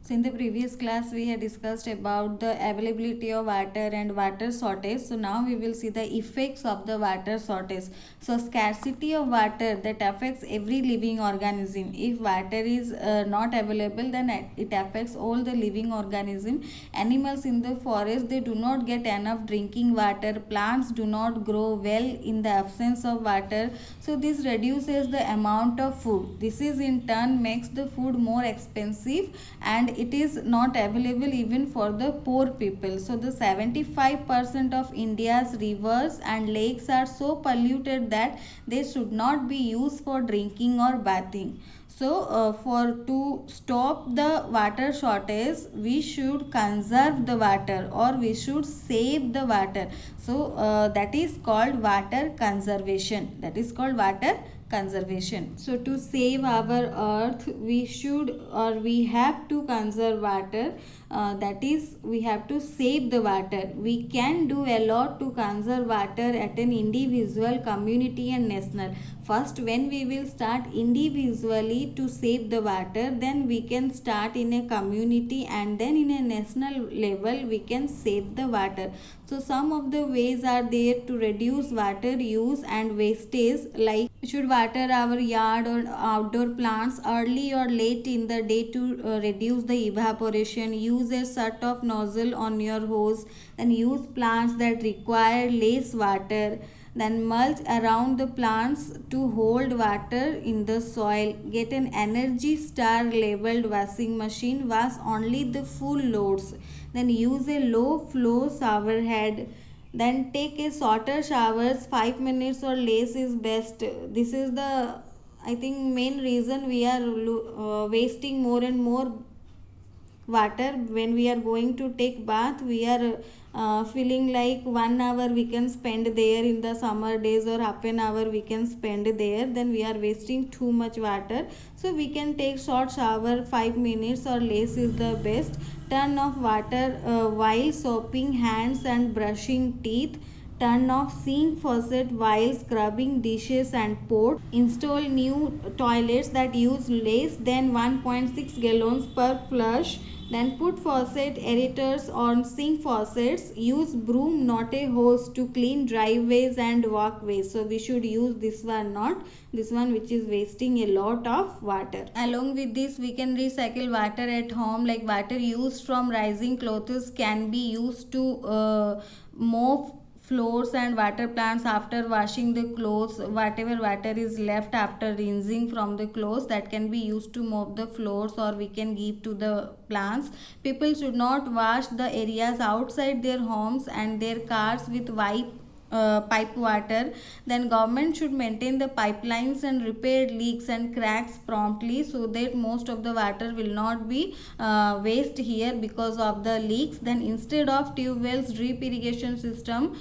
So in the previous class we had discussed about the availability of water and water shortage. So now we will see the effects of the water shortage. So scarcity of water that affects every living organism. If water is not available, then it affects all the living organism. Animals in the forest, they do not get enough drinking water. Plants do not grow well in the absence of water. So this reduces the amount of food. This is in turn makes the food more expensive, and it is not available even for the poor people. So the 75% of India's rivers and lakes are so polluted that they should not be used for drinking or bathing. So for to stop the water shortage, we should conserve the water, or we should save the water. So that is called water conservation. That is called water conservation. So to save our earth, we should, or we have to conserve water. That is, we have to save the water. We can do a lot to conserve water at an individual, community and national. First, when we will start individually to save the water, then we can start in a community, and then in a national level we can save the water. So some of the ways are there to reduce water use and wastage, like we should water our yard or outdoor plants early or late in the day to reduce the evaporation. Use a sort of nozzle on your hose, and use plants that require less water. Then mulch around the plants to hold water in the soil. Get an Energy Star labeled washing machine. Wash only the full loads. Then use a low flow shower head. Then take a shorter showers, 5 minutes or less is best. This is the, I think, main reason we are wasting more and more water. When we are going to take bath, we are feeling like 1 hour we can spend there in the summer days, or half an hour we can spend there, then we are wasting too much water. So we can take short shower, 5 minutes or less is the best. Turn off water while soaping hands and brushing teeth. Turn off sink faucet while scrubbing dishes and pots. Install new toilets that use less than 1.6 gallons per flush. Then put faucet aerators on sink faucets. Use broom, not a hose, to clean driveways and walkways. So we should use this one, not this one which is wasting a lot of water. Along with this, we can recycle water at home, like water used from rising clothes can be used to mop floors and water plants after washing the clothes. Whatever water is left after rinsing from the clothes, that can be used to mop the floors, or we can give to the plants. People should not wash the areas outside their homes and their cars with pipe water. Then government should maintain the pipelines and repair leaks and cracks promptly, so that most of the water will not be waste here because of the leaks. Then instead of tube wells, drip irrigation system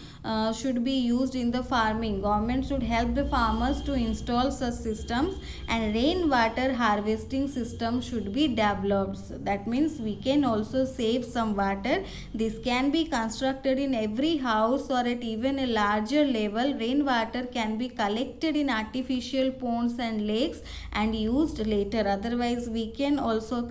should be used in the farming. Government should help the farmers to install such systems, and rainwater harvesting system should be developed. So that means we can also save some water. This can be constructed in every house, or at even a larger level. Rainwater can be collected in artificial ponds and lakes and used later. Otherwise, we can also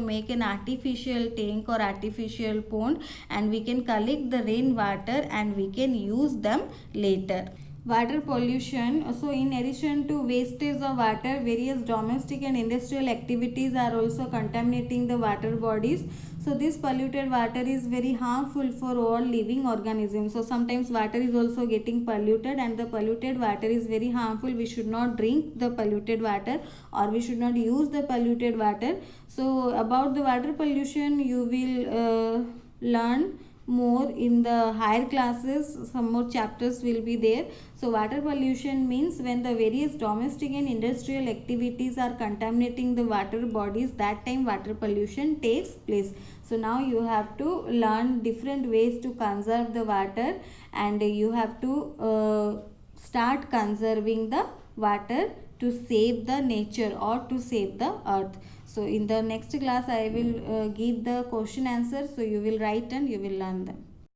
make an artificial tank or artificial pond, and we can collect the rainwater and we can use them later. Water pollution. So in addition to wastage of water, various domestic and industrial activities are also contaminating the water bodies. So this polluted water is very harmful for all living organisms. So sometimes water is also getting polluted, and the polluted water is very harmful. We should not drink the polluted water, or we should not use the polluted water. So about the water pollution, you will learn more in the higher classes. Some more chapters will be there. So water pollution means when the various domestic and industrial activities are contaminating the water bodies, that time water pollution takes place. So now you have to learn different ways to conserve the water, and you have to start conserving the water to save the nature or to save the earth. So in the next class I will give the question answer, so you will write and you will learn them.